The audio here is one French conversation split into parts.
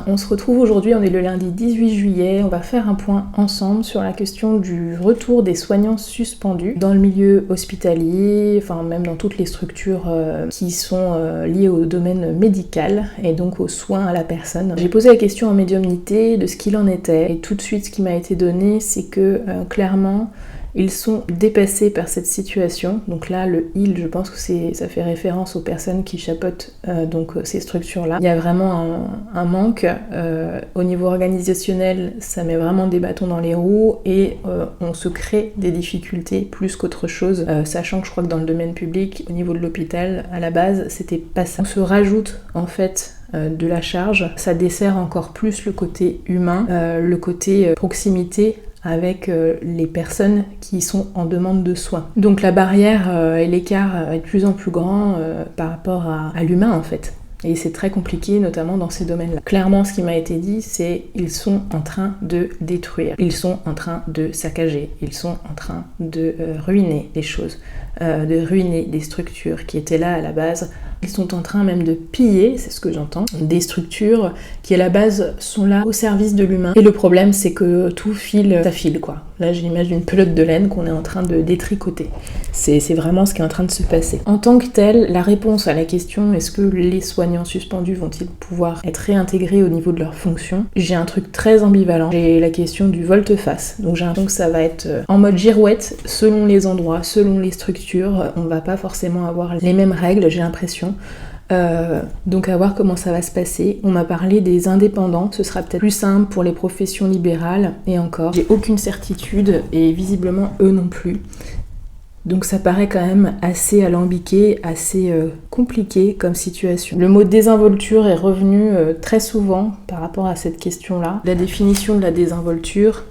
On se retrouve aujourd'hui, on est le lundi 18 juillet, on va faire un point ensemble sur la question du retour des soignants suspendus dans le milieu hospitalier, enfin même dans toutes les structures qui sont liées au domaine médical et donc aux soins à la personne. J'ai posé la question en médiumnité de ce qu'il en était et tout de suite ce qui m'a été donné c'est que clairement ils sont dépassés par cette situation. Donc là, le « il », je pense que ça fait référence aux personnes qui chapeautent ces structures-là. Il y a vraiment un manque. Au niveau organisationnel, ça met vraiment des bâtons dans les roues et on se crée des difficultés plus qu'autre chose. Sachant que je crois que dans le domaine public, au niveau de l'hôpital, à la base, c'était pas ça. On se rajoute en fait de la charge. Ça dessert encore plus le côté humain, le côté proximité avec les personnes qui sont en demande de soins. Donc la barrière et l'écart est de plus en plus grand par rapport à l'humain en fait. Et c'est très compliqué, notamment dans ces domaines-là. Clairement, ce qui m'a été dit, c'est ils sont en train de détruire, ils sont en train de saccager, ils sont en train de ruiner les choses, de ruiner des structures qui étaient là à la base. Ils sont en train même de piller, c'est ce que j'entends, des structures qui à la base sont là au service de l'humain. Et le problème, c'est que tout file, ça file quoi. Là, j'ai l'image d'une pelote de laine qu'on est en train de détricoter. C'est vraiment ce qui est en train de se passer. En tant que tel, la réponse à la question est-ce que les soignants suspendus vont-ils pouvoir être réintégrés au niveau de leurs fonctions, j'ai un truc très ambivalent. J'ai la question du volte-face. Donc j'ai l'impression que ça va être en mode girouette, selon les endroits, selon les structures. On va pas forcément avoir les mêmes règles, j'ai l'impression. Donc à voir comment ça va se passer. On m'a parlé des indépendants, ce sera peut-être plus simple pour les professions libérales, et encore, j'ai aucune certitude, et visiblement eux non plus. Donc ça paraît quand même assez alambiqué, assez compliqué comme situation. Le mot désinvolture est revenu très souvent par rapport à cette question-là. La définition de la désinvolture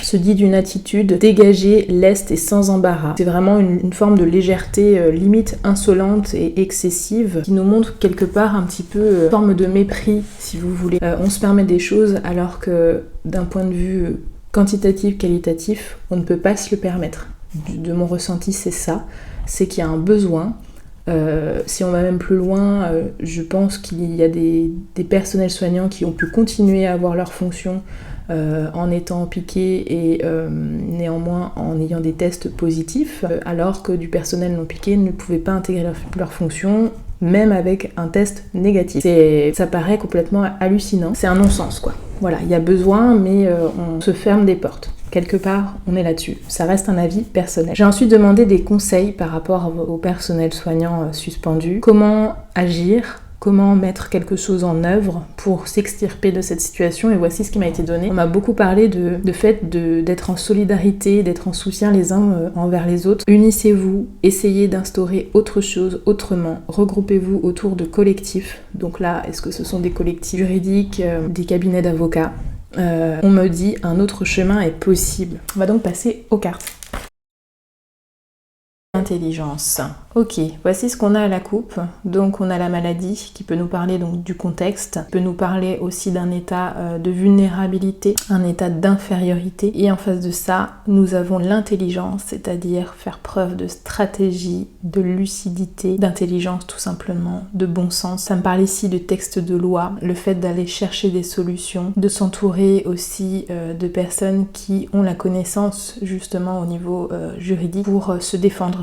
se dit d'une attitude dégagée, leste et sans embarras. C'est vraiment une forme de légèreté limite insolente et excessive qui nous montre quelque part un petit peu une forme de mépris, si vous voulez. On se permet des choses alors que d'un point de vue quantitatif, qualitatif, on ne peut pas se le permettre. De mon ressenti, c'est ça, c'est qu'il y a un besoin. Si on va même plus loin, je pense qu'il y a des personnels soignants qui ont pu continuer à avoir leurs fonctions en étant piqués et néanmoins en ayant des tests positifs, alors que du personnel non piqué ne pouvait pas intégrer leurs fonctions, même avec un test négatif. Ça paraît complètement hallucinant, c'est un non-sens quoi. Voilà, il y a besoin, mais on se ferme des portes. Quelque part, on est là-dessus. Ça reste un avis personnel. J'ai ensuite demandé des conseils par rapport au personnel soignant suspendu. Comment agir ? Comment mettre quelque chose en œuvre pour s'extirper de cette situation, et voici ce qui m'a été donné. On m'a beaucoup parlé de fait d'être en solidarité, d'être en soutien les uns envers les autres. Unissez-vous, essayez d'instaurer autre chose autrement, regroupez-vous autour de collectifs. Donc là, est-ce que ce sont des collectifs juridiques, des cabinets d'avocats ? On me dit un autre chemin est possible. On va donc passer aux cartes. Intelligence. Ok, voici ce qu'on a à la coupe. Donc on a la maladie qui peut nous parler donc du contexte, peut nous parler aussi d'un état de vulnérabilité, un état d'infériorité. Et en face de ça, nous avons l'intelligence, c'est-à-dire faire preuve de stratégie, de lucidité, d'intelligence tout simplement, de bon sens. Ça me parle ici de texte de loi, le fait d'aller chercher des solutions, de s'entourer aussi de personnes qui ont la connaissance justement au niveau juridique pour se défendre.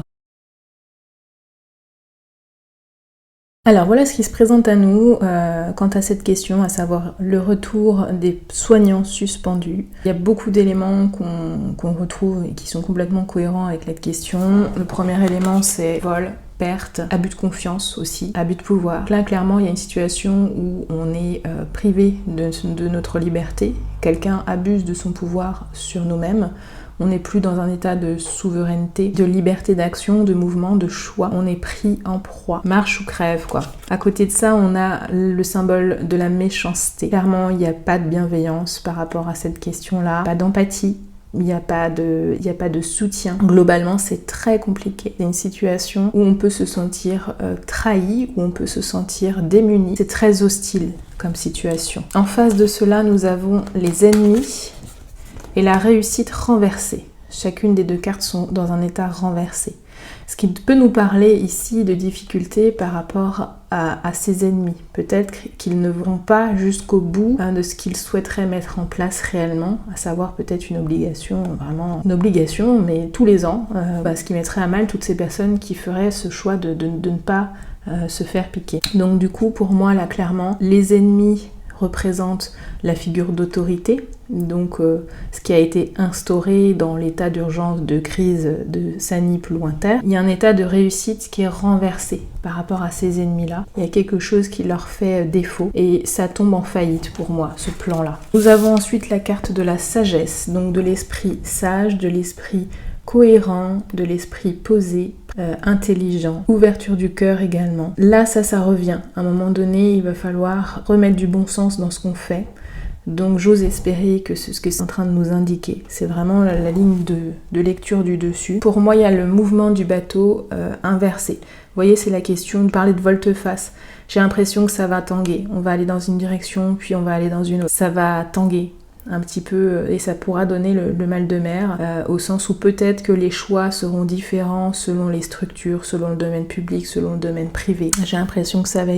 Alors voilà ce qui se présente à nous quant à cette question, à savoir le retour des soignants suspendus. Il y a beaucoup d'éléments qu'on retrouve et qui sont complètement cohérents avec la question. Le premier élément c'est vol, perte, abus de confiance aussi, abus de pouvoir. Là clairement il y a une situation où on est privé de notre liberté, quelqu'un abuse de son pouvoir sur nous-mêmes. On n'est plus dans un état de souveraineté, de liberté d'action, de mouvement, de choix. On est pris en proie. Marche ou crève, quoi. À côté de ça, on a le symbole de la méchanceté. Clairement, il n'y a pas de bienveillance par rapport à cette question-là. Pas d'empathie. Il n'y a pas de soutien. Globalement, c'est très compliqué. C'est une situation où on peut se sentir trahi, où on peut se sentir démuni. C'est très hostile comme situation. En face de cela, nous avons les ennemis et la réussite renversée. Chacune des deux cartes sont dans un état renversé. Ce qui peut nous parler ici de difficultés par rapport à ses ennemis. Peut-être qu'ils ne vont pas jusqu'au bout de ce qu'ils souhaiteraient mettre en place réellement, à savoir peut-être une obligation, vraiment une obligation, mais tous les ans, ce qui mettrait à mal toutes ces personnes qui feraient ce choix de ne pas se faire piquer. Donc du coup, pour moi, là, clairement, les ennemis représente la figure d'autorité, donc ce qui a été instauré dans l'état d'urgence de crise de Sanip lointain. Il y a un état de réussite qui est renversé par rapport à ces ennemis-là. Il y a quelque chose qui leur fait défaut et ça tombe en faillite pour moi, ce plan-là. Nous avons ensuite la carte de la sagesse, donc de l'esprit sage, de l'esprit cohérent, de l'esprit posé, intelligent, ouverture du cœur également. Là, ça revient. À un moment donné, il va falloir remettre du bon sens dans ce qu'on fait. Donc j'ose espérer que c'est ce que c'est en train de nous indiquer. C'est vraiment la ligne de lecture du dessus. Pour moi, il y a le mouvement du bateau inversé. Vous voyez, c'est la question de parler de volte-face. J'ai l'impression que ça va tanguer. On va aller dans une direction, puis on va aller dans une autre. Ça va tanguer un petit peu et ça pourra donner le mal de mer au sens où peut-être que les choix seront différents selon les structures, selon le domaine public, selon le domaine privé. J'ai l'impression que ça va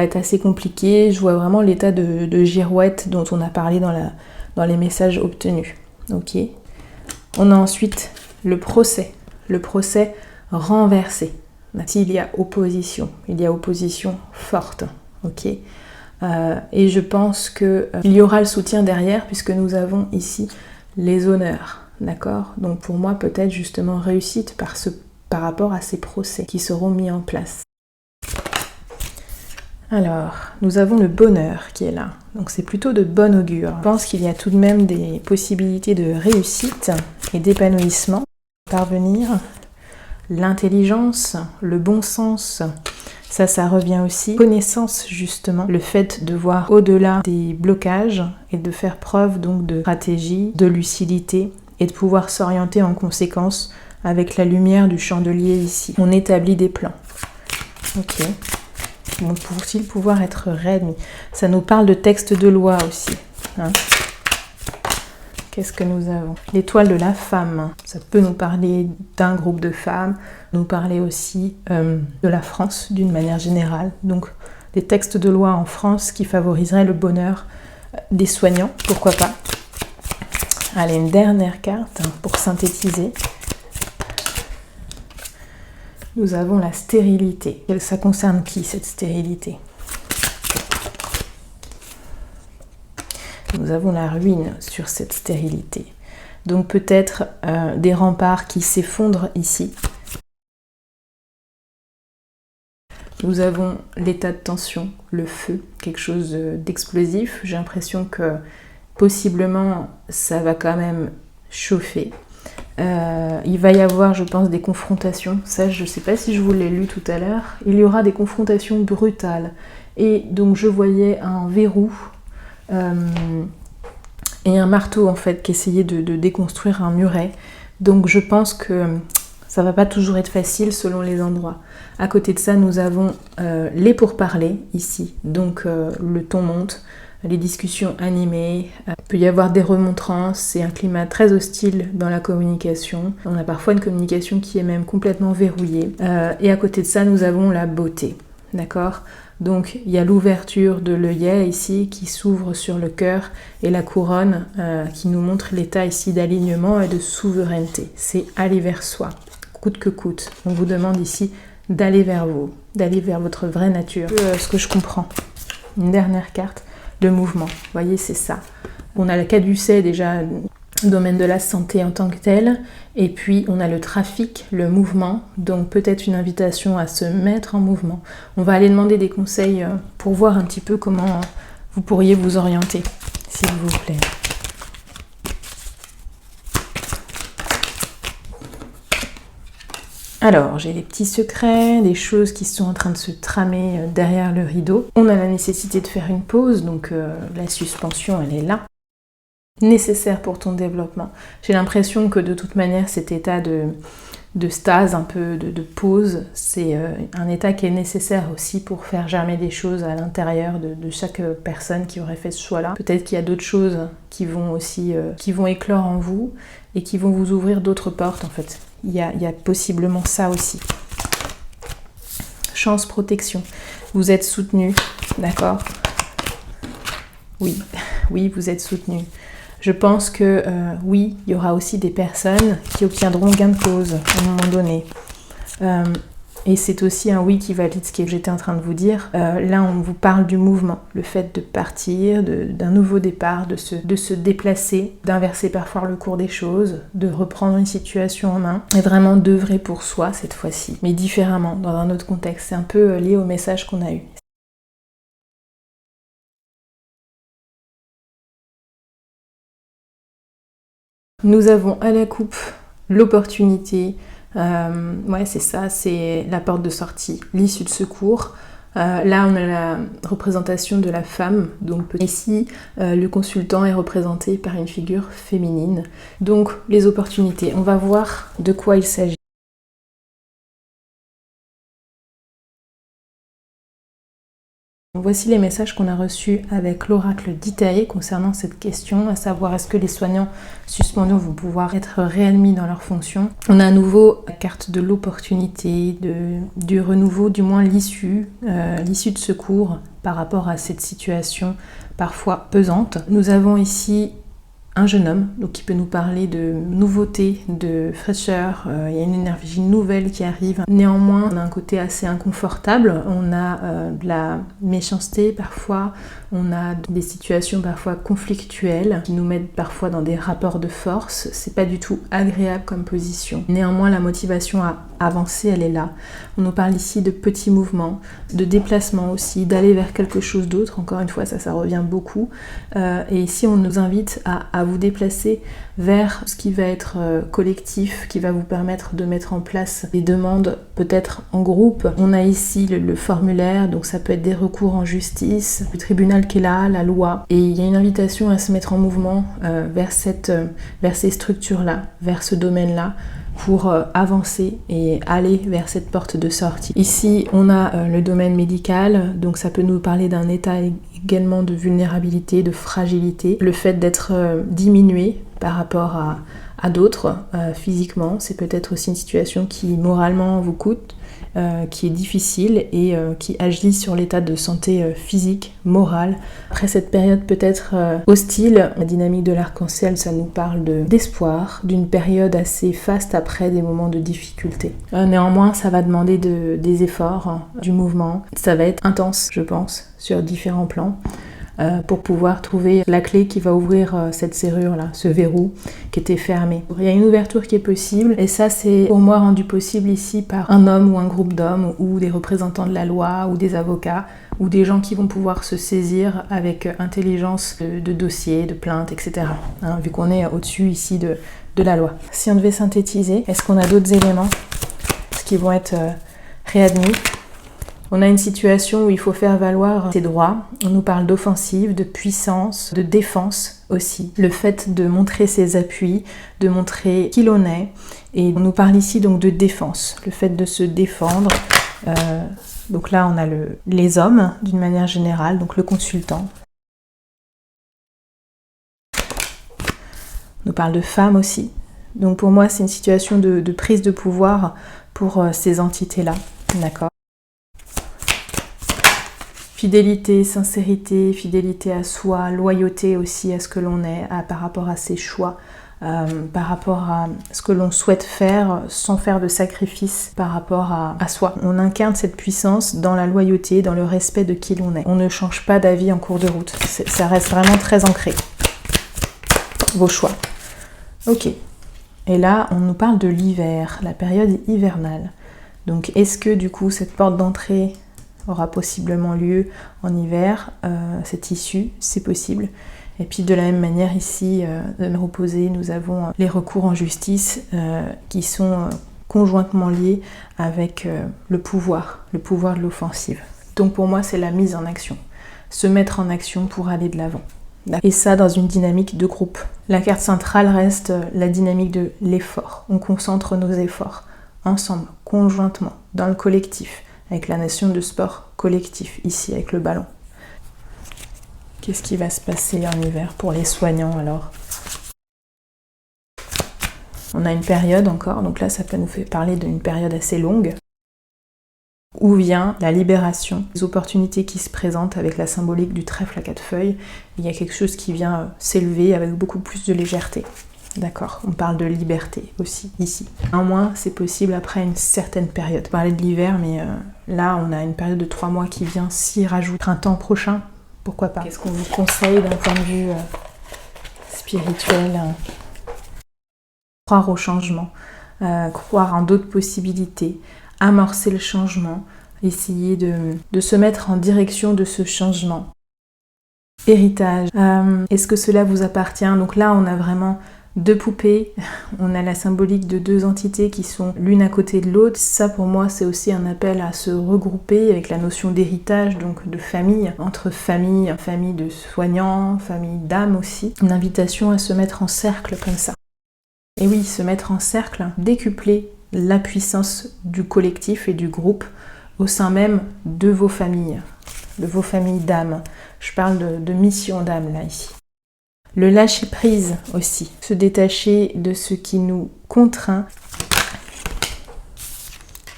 être assez compliqué. Je vois vraiment l'état de girouette dont on a parlé dans les messages obtenus. Ok. On a ensuite le procès renversé. S'il y a opposition forte. Ok. Et je pense qu'il y aura le soutien derrière puisque nous avons ici les honneurs, d'accord? Donc pour moi peut-être justement réussite par rapport à ces procès qui seront mis en place. Alors, nous avons le bonheur qui est là, donc c'est plutôt de bon augure. Je pense qu'il y a tout de même des possibilités de réussite et d'épanouissement. Parvenir, l'intelligence, le bon sens, ça revient aussi. Connaissance justement, le fait de voir au-delà des blocages et de faire preuve donc de stratégie, de lucidité et de pouvoir s'orienter en conséquence avec la lumière du chandelier ici. On établit des plans. Ok. Bon, pour-t-il pouvoir être réadmis? Ça nous parle de texte de loi aussi. Hein. Qu'est-ce que nous avons? L'étoile de la femme. Ça peut nous parler d'un groupe de femmes, nous parler aussi de la France d'une manière générale. Donc des textes de loi en France qui favoriseraient le bonheur des soignants, pourquoi pas. Allez, une dernière carte pour synthétiser. Nous avons la stérilité. Ça concerne qui cette stérilité? Nous avons la ruine sur cette stérilité. Donc peut-être des remparts qui s'effondrent ici. Nous avons l'état de tension, le feu, quelque chose d'explosif. J'ai l'impression que possiblement ça va quand même chauffer. Il va y avoir, je pense, des confrontations. Ça, je ne sais pas si je vous l'ai lu tout à l'heure. Il y aura des confrontations brutales. Et donc je voyais un verrou et un marteau en fait qui essayait de déconstruire un muret. Donc je pense que ça va pas toujours être facile selon les endroits. À côté de ça, nous avons les pourparlers ici. Donc le ton monte, les discussions animées. Il peut y avoir des remontrances. C'est un climat très hostile dans la communication. On a parfois une communication qui est même complètement verrouillée. Et à côté de ça, nous avons la beauté. D'accord ? Donc il y a l'ouverture de l'œillet ici qui s'ouvre sur le cœur et la couronne qui nous montre l'état ici d'alignement et de souveraineté. C'est aller vers soi, coûte que coûte. On vous demande ici d'aller vers vous, d'aller vers votre vraie nature. Ce que je comprends. Une dernière carte, le mouvement. Vous voyez, c'est ça. On a le caducée déjà, domaine de la santé en tant que tel, et puis on a le trafic, le mouvement, donc peut-être une invitation à se mettre en mouvement. On va aller demander des conseils pour voir un petit peu comment vous pourriez vous orienter, s'il vous plaît. Alors, j'ai des petits secrets, des choses qui sont en train de se tramer derrière le rideau. On a la nécessité de faire une pause, donc la suspension, elle est là. Nécessaire pour ton développement. J'ai l'impression que de toute manière cet état de de stase, un peu de pause. C'est un état qui est nécessaire aussi pour faire germer des choses à l'intérieur de chaque personne qui aurait fait ce choix-là. Peut-être qu'il y a d'autres choses qui vont aussi qui vont éclore en vous et qui vont vous ouvrir d'autres portes en fait. Il y a possiblement ça aussi. Chance, protection. Vous êtes soutenu, d'accord ? Oui, oui, vous êtes soutenu. Je pense que oui, il y aura aussi des personnes qui obtiendront gain de cause à un moment donné. Et c'est aussi un oui qui valide ce que j'étais en train de vous dire. Là, on vous parle du mouvement, le fait de partir, d'un nouveau départ, de se déplacer, d'inverser parfois le cours des choses, de reprendre une situation en main, et vraiment d'œuvrer pour soi cette fois-ci, mais différemment, dans un autre contexte. C'est un peu lié au message qu'on a eu. Nous avons à la coupe l'opportunité, ouais c'est ça, c'est la porte de sortie, l'issue de secours. Là on a la représentation de la femme, donc ici le consultant est représenté par une figure féminine. Donc les opportunités, on va voir de quoi il s'agit. Voici les messages qu'on a reçus avec l'oracle d'Itaé concernant cette question, à savoir est-ce que les soignants suspendus vont pouvoir être réadmis dans leurs fonctions. On a à nouveau la carte de l'opportunité, du renouveau, du moins l'issue de secours par rapport à cette situation parfois pesante. Nous avons ici un jeune homme donc qui peut nous parler de nouveauté, de fraîcheur, il y a une énergie nouvelle qui arrive. Néanmoins, on a un côté assez inconfortable, on a de la méchanceté parfois, on a des situations parfois conflictuelles qui nous mettent parfois dans des rapports de force, c'est pas du tout agréable comme position. Néanmoins, la motivation à avancer, elle est là. On nous parle ici de petits mouvements, de déplacement aussi, d'aller vers quelque chose d'autre, encore une fois ça revient beaucoup. Et ici on nous invite à vous déplacer vers ce qui va être collectif, qui va vous permettre de mettre en place des demandes peut-être en groupe. On a ici le formulaire, donc ça peut être des recours en justice, le tribunal qui est là, la loi. Et il y a une invitation à se mettre en mouvement vers ces structures-là, vers ce domaine-là, pour avancer et aller vers cette porte de sortie. Ici, on a le domaine médical, donc ça peut nous parler d'un état également de vulnérabilité, de fragilité. Le fait d'être diminué par rapport à d'autres physiquement, c'est peut-être aussi une situation qui moralement vous coûte, qui est difficile et qui agit sur l'état de santé physique, morale. Après cette période peut-être hostile, la dynamique de l'arc-en-ciel, ça nous parle d'espoir, d'une période assez faste après des moments de difficulté. Néanmoins, ça va demander des efforts, du mouvement. Ça va être intense, je pense, sur différents plans. Pour pouvoir trouver la clé qui va ouvrir cette serrure-là, ce verrou qui était fermé. Il y a une ouverture qui est possible et ça c'est pour moi rendu possible ici par un homme ou un groupe d'hommes ou des représentants de la loi ou des avocats ou des gens qui vont pouvoir se saisir avec intelligence de dossiers, de plaintes, etc. Hein, vu qu'on est au-dessus ici de la loi. Si on devait synthétiser, est-ce qu'on a d'autres éléments qui vont être réadmis ? On a une situation où il faut faire valoir ses droits. On nous parle d'offensive, de puissance, de défense aussi. Le fait de montrer ses appuis, de montrer qui l'on est. Et on nous parle ici donc de défense, le fait de se défendre. Donc là, on a les hommes d'une manière générale, donc le consultant. On nous parle de femmes aussi. Donc pour moi, c'est une situation de prise de pouvoir pour ces entités-là. D'accord ? Fidélité, sincérité, fidélité à soi, loyauté aussi à ce que l'on est, par rapport à ses choix, par rapport à ce que l'on souhaite faire sans faire de sacrifice par rapport à soi. On incarne cette puissance dans la loyauté, dans le respect de qui l'on est. On ne change pas d'avis en cours de route, ça reste vraiment très ancré. Vos choix. Ok. Et là, on nous parle de l'hiver, la période hivernale. Donc est-ce que du coup cette porte d'entrée aura possiblement lieu en hiver, cette issue, c'est possible. Et puis de la même manière ici, de me reposer, nous avons les recours en justice qui sont conjointement liés avec le pouvoir de l'offensive. Donc pour moi, c'est la mise en action. Se mettre en action pour aller de l'avant. Et ça dans une dynamique de groupe. La carte centrale reste la dynamique de l'effort. On concentre nos efforts. ensemble, conjointement, dans le collectif, avec la notion de sport collectif, ici avec le ballon. Qu'est-ce qui va se passer en hiver pour les soignants alors? On a une période encore, donc là ça peut nous faire parler d'une période assez longue, où vient la libération, les opportunités qui se présentent avec la symbolique du trèfle à 4 feuilles. Il y a quelque chose qui vient s'élever avec beaucoup plus de légèreté. D'accord, on parle de liberté aussi ici. Néanmoins, c'est possible après une certaine période. On parlait de l'hiver, mais là on a une période de 3 mois qui vient s'y rajouter. Printemps prochain, pourquoi pas. Qu'est-ce qu'on vous conseille d'un point de vue spirituel? Croire au changement, croire en d'autres possibilités, amorcer le changement, essayer de se mettre en direction de ce changement. Héritage, est-ce que cela vous appartient? Donc là, on a vraiment 2 poupées, on a la symbolique de 2 entités qui sont l'une à côté de l'autre. Ça, pour moi, c'est aussi un appel à se regrouper avec la notion d'héritage, donc de famille, entre famille, famille de soignants, famille d'âmes aussi. Une invitation à se mettre en cercle comme ça. Et oui, se mettre en cercle, décupler la puissance du collectif et du groupe au sein même de vos familles d'âmes. Je parle de mission d'âme là, ici. Le lâcher prise aussi, se détacher de ce qui nous contraint.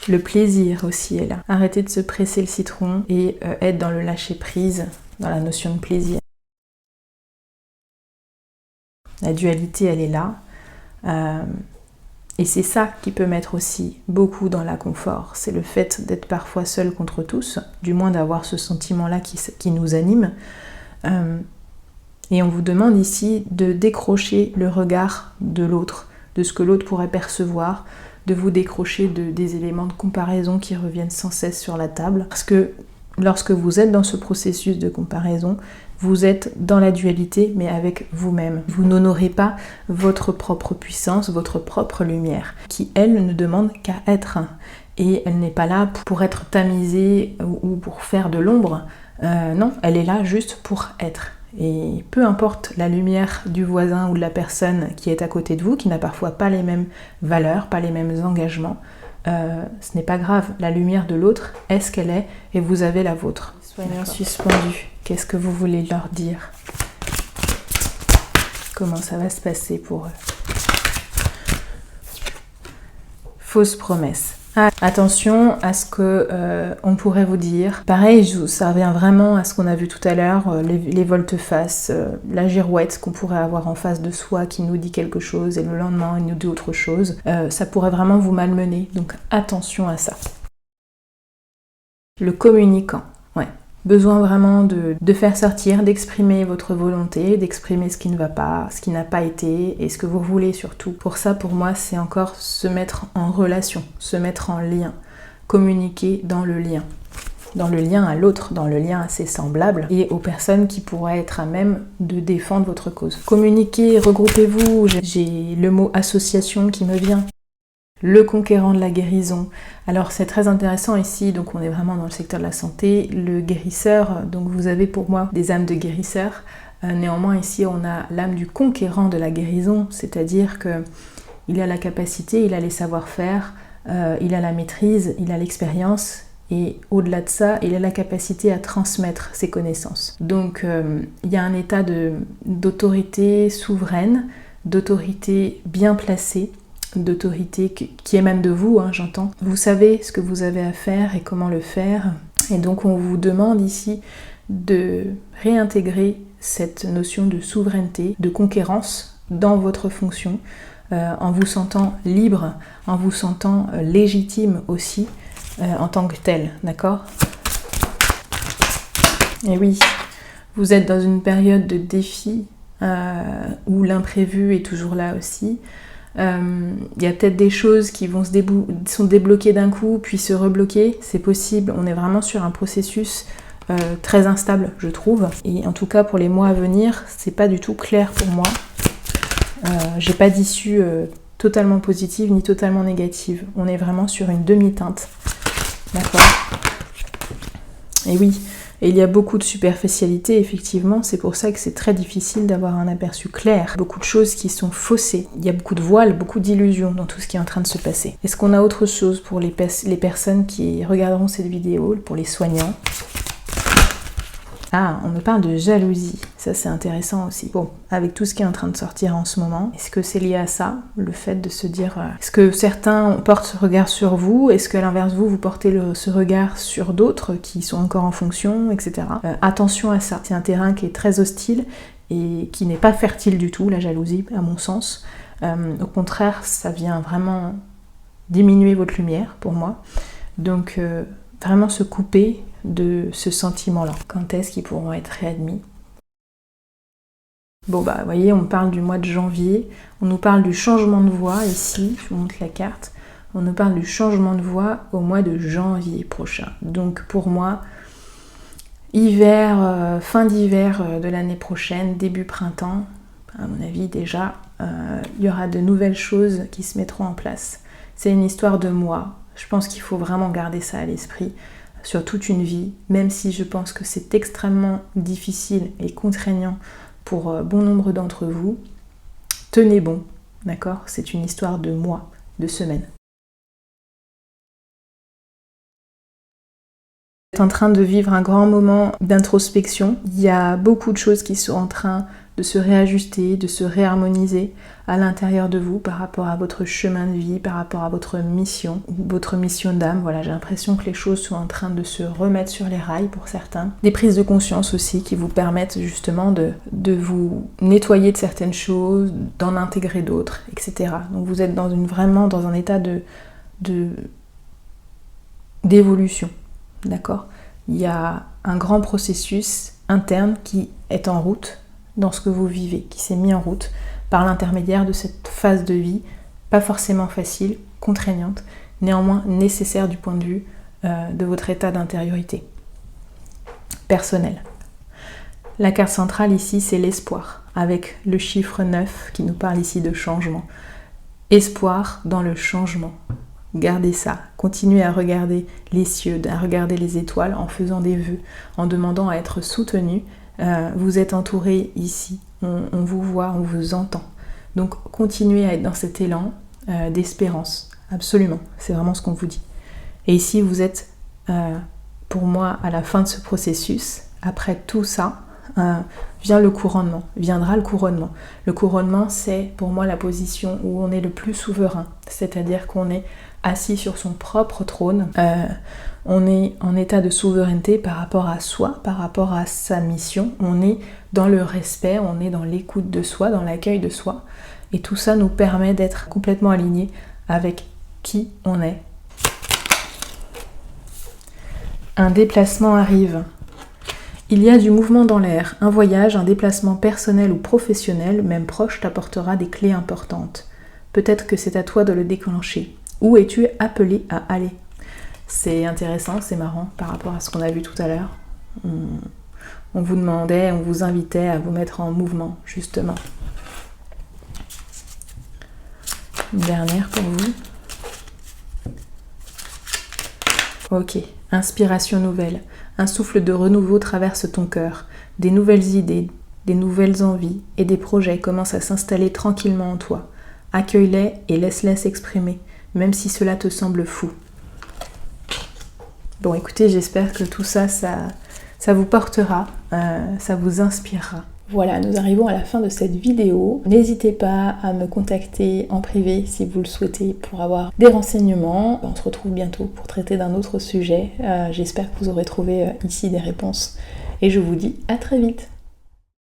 Le plaisir aussi est là. Arrêter de se presser le citron et être dans le lâcher prise, dans la notion de plaisir. La dualité, elle est là. Et c'est ça qui peut mettre aussi beaucoup dans l'inconfort. C'est le fait d'être parfois seul contre tous, du moins d'avoir ce sentiment-là qui nous anime. Et on vous demande ici de décrocher le regard de l'autre, de ce que l'autre pourrait percevoir, de vous décrocher des éléments de comparaison qui reviennent sans cesse sur la table. Parce que lorsque vous êtes dans ce processus de comparaison, vous êtes dans la dualité, mais avec vous-même. Vous n'honorez pas votre propre puissance, votre propre lumière, qui, elle, ne demande qu'à être. Et elle n'est pas là pour être tamisée ou pour faire de l'ombre. Non, elle est là juste pour être. Et peu importe la lumière du voisin ou de la personne qui est à côté de vous, qui n'a parfois pas les mêmes valeurs, pas les mêmes engagements, ce n'est pas grave. La lumière de l'autre est ce qu'elle est et vous avez la vôtre. Soignants suspendus, qu'est-ce que vous voulez leur dire? Comment ça va se passer pour eux? Fausse promesse. Attention à ce que on pourrait vous dire. Pareil, ça revient vraiment à ce qu'on a vu tout à l'heure, les volte-face, la girouette qu'on pourrait avoir en face de soi qui nous dit quelque chose et le lendemain il nous dit autre chose. Ça pourrait vraiment vous malmener, donc attention à ça. Le communicant, ouais. Besoin vraiment de faire sortir, d'exprimer votre volonté, d'exprimer ce qui ne va pas, ce qui n'a pas été et ce que vous voulez surtout. Pour ça, pour moi, c'est encore se mettre en relation, se mettre en lien, communiquer dans le lien à l'autre, dans le lien à ses semblables et aux personnes qui pourraient être à même de défendre votre cause. Communiquez, regroupez-vous, j'ai le mot association qui me vient. Le conquérant de la guérison. Alors c'est très intéressant ici, donc on est vraiment dans le secteur de la santé. Le guérisseur, donc vous avez pour moi des âmes de guérisseurs. Néanmoins ici on a l'âme du conquérant de la guérison, c'est-à-dire que il a la capacité, il a les savoir-faire, il a la maîtrise, il a l'expérience et au-delà de ça, il a la capacité à transmettre ses connaissances. Donc il y a un état d'autorité souveraine, d'autorité bien placée, d'autorité qui émane de vous, hein, j'entends. Vous savez ce que vous avez à faire et comment le faire. Et donc on vous demande ici de réintégrer cette notion de souveraineté, de conquérance dans votre fonction, en vous sentant libre, en vous sentant légitime aussi, en tant que tel, d'accord? Et oui, vous êtes dans une période de défi où l'imprévu est toujours là aussi. Il y a peut-être des choses qui vont sont débloquées d'un coup puis se rebloquer, c'est possible. On est vraiment sur un processus très instable, je trouve, et en tout cas pour les mois à venir c'est pas du tout clair pour moi. J'ai pas d'issue totalement positive ni totalement négative, on est vraiment sur une demi-teinte, d'accord? Et oui, Et il y a beaucoup de superficialité, effectivement, c'est pour ça que c'est très difficile d'avoir un aperçu clair. Beaucoup de choses qui sont faussées. Il y a beaucoup de voiles, beaucoup d'illusions dans tout ce qui est en train de se passer. Est-ce qu'on a autre chose pour les personnes qui regarderont cette vidéo, pour les soignants? Ah, on me parle de jalousie, ça c'est intéressant aussi. Bon, avec tout ce qui est en train de sortir en ce moment, est-ce que c'est lié à ça, le fait de se dire... est-ce que certains portent ce regard sur vous? Est-ce qu'à l'inverse vous portez ce regard sur d'autres qui sont encore en fonction, etc. Attention à ça, c'est un terrain qui est très hostile et qui n'est pas fertile du tout, la jalousie, à mon sens. Au contraire, ça vient vraiment diminuer votre lumière, pour moi. Donc, vraiment se couper de ce sentiment-là. Quand est-ce qu'ils pourront être réadmis? Bon bah, vous voyez, on parle du mois de janvier, on nous parle du changement de voie ici, je vous montre la carte, on nous parle du changement de voie au mois de janvier prochain. Donc pour moi, hiver, fin d'hiver de l'année prochaine, début printemps, à mon avis déjà, il y aura de nouvelles choses qui se mettront en place. C'est une histoire de mois, je pense qu'il faut vraiment garder ça à l'esprit sur toute une vie, même si je pense que c'est extrêmement difficile et contraignant pour bon nombre d'entre vous. Tenez bon, d'accord? C'est une histoire de mois, de semaines. Vous êtes en train de vivre un grand moment d'introspection. Il y a beaucoup de choses qui sont en train de se réajuster, de se réharmoniser à l'intérieur de vous par rapport à votre chemin de vie, par rapport à votre mission d'âme. Voilà, j'ai l'impression que les choses sont en train de se remettre sur les rails pour certains. Des prises de conscience aussi qui vous permettent justement de vous nettoyer de certaines choses, d'en intégrer d'autres, etc. Donc vous êtes vraiment dans un état d'évolution, d'accord? Il y a un grand processus interne qui est en route dans ce que vous vivez, qui s'est mis en route par l'intermédiaire de cette phase de vie, pas forcément facile, contraignante, néanmoins nécessaire du point de vue de votre état d'intériorité personnel. La carte centrale ici, c'est l'espoir, avec le chiffre 9 qui nous parle ici de changement. Espoir dans le changement. Gardez ça, continuez à regarder les cieux, à regarder les étoiles en faisant des vœux, en demandant à être soutenu. Vous êtes entouré ici, on vous voit, on vous entend. Donc continuez à être dans cet élan d'espérance, absolument, c'est vraiment ce qu'on vous dit. Et ici vous êtes, pour moi, à la fin de ce processus, après tout ça, viendra le couronnement. Le couronnement, c'est pour moi la position où on est le plus souverain, c'est-à-dire qu'on est assis sur son propre trône, on est en état de souveraineté par rapport à soi, par rapport à sa mission, on est dans le respect, on est dans l'écoute de soi, dans l'accueil de soi, et tout ça nous permet d'être complètement alignés avec qui on est. Un déplacement arrive. Il y a du mouvement dans l'air, un voyage, un déplacement personnel ou professionnel, même proche, t'apportera des clés importantes. Peut-être que c'est à toi de le déclencher. Où es-tu appelé à aller? C'est intéressant, c'est marrant par rapport à ce qu'on a vu tout à l'heure. On vous demandait, on vous invitait à vous mettre en mouvement, justement. Une dernière pour vous. Ok, inspiration nouvelle. Un souffle de renouveau traverse ton cœur. Des nouvelles idées, des nouvelles envies et des projets commencent à s'installer tranquillement en toi. Accueille-les et laisse-les s'exprimer, même si cela te semble fou. Bon, écoutez, j'espère que tout ça, ça vous portera, ça vous inspirera. Voilà, nous arrivons à la fin de cette vidéo. N'hésitez pas à me contacter en privé si vous le souhaitez pour avoir des renseignements. On se retrouve bientôt pour traiter d'un autre sujet. J'espère que vous aurez trouvé ici des réponses. Et je vous dis à très vite.